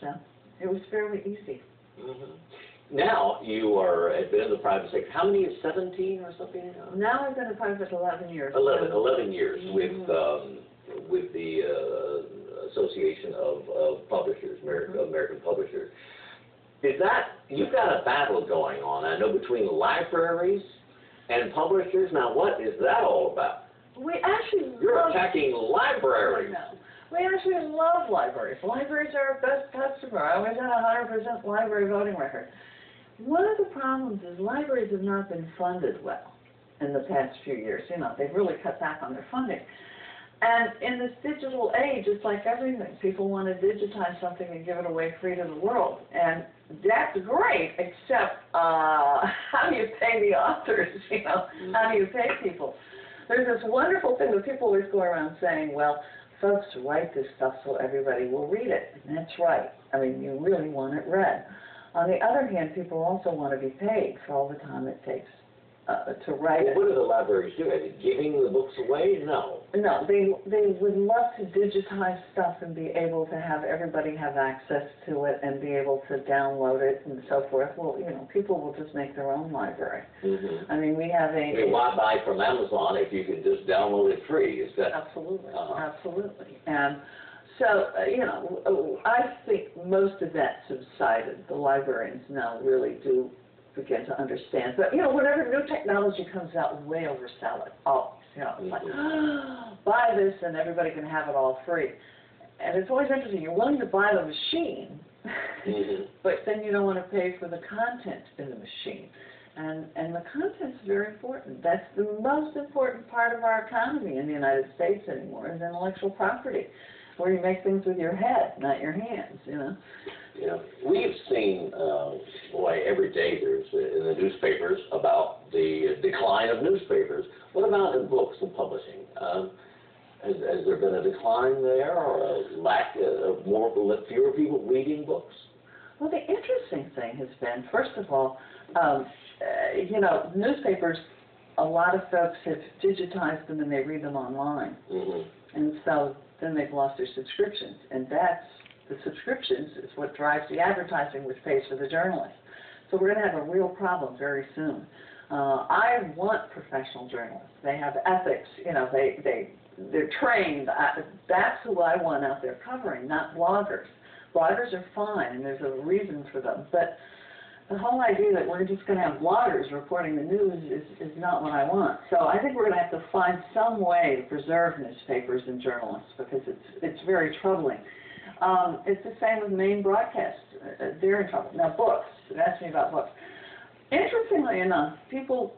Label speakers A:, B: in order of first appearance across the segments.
A: So it was fairly easy.
B: Now you have been in the private sector. How many? 17 or something?
A: Now I've been in private 11 years.
B: 11 years with the Association of Publishers, American Publishers. Is that, you've got a battle going on, I know, between libraries and publishers. Now, what is that all about?
A: We actually
B: You're attacking libraries.
A: No. We actually love libraries. Libraries are our best customer. I always had a 100% library voting record. One of the problems is libraries have not been funded well in the past few years. You know, they've really cut back on their funding. And in this digital age, it's like everything. People want to digitize something and give it away free to the world. And that's great, except how do you pay the authors? You know, how do you pay people? There's this wonderful thing that people always go around saying, well, folks write this stuff so everybody will read it. And that's right. I mean, you really want it read. On the other hand, people also want to be paid for all the time it takes to write it.
B: What do the libraries do? Are they giving the books away? No.
A: No, they would love to digitize stuff and be able to have everybody have access to it and be able to download it and so forth. Well, you know, people will just make their own library. I mean, we have a...
B: Why buy from Amazon if you can just download it free? Is that...
A: Absolutely, absolutely. And so, you know, I think most of that subsided. The librarians now really do begin to understand. But, you know, whenever new technology comes out, we way oversell it. Oh, you know, it's like, buy this and everybody can have it all free. And it's always interesting. You're willing to buy the machine, but then you don't want to pay for the content in the machine. And the content's very important. That's the most important part of our economy in the United States anymore, is intellectual property, where you make things with your head, not your hands, you know.
B: Yeah, we've seen, boy, every day there's in the newspapers about the decline of newspapers. What about in books and publishing? Has there been a decline there, or a lack of fewer people reading books?
A: Well, the interesting thing has been, first of all, you know, newspapers, a lot of folks have digitized them and they read them online. And so then they've lost their subscriptions, and the subscriptions is what drives the advertising, which pays for the journalists. So we're going to have a real problem very soon. I want professional journalists. They have ethics. You know, they're trained. That's who I want out there covering, not bloggers. Bloggers are fine, and there's a reason for them. But the whole idea that we're just going to have bloggers reporting the news is not what I want. So I think we're going to have to find some way to preserve newspapers and journalists, because it's very troubling. It's the same with main broadcasts. They're in trouble. Now, books. Ask me about books. Interestingly enough, people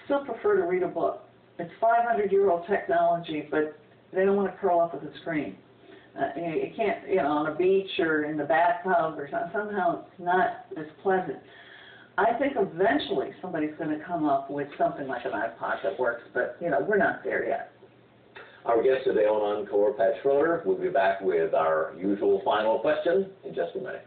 A: still prefer to read a book. It's 500-year-old technology, but they don't want to curl up with a screen. You can't, you know, on a beach or in the bathtub or something. Somehow it's not as pleasant. I think eventually somebody's going to come up with something like an iPod that works, but, you know, we're not there yet.
B: Our guest today on Encore, Pat Schroeder. We'll be back with our usual final question in just a minute.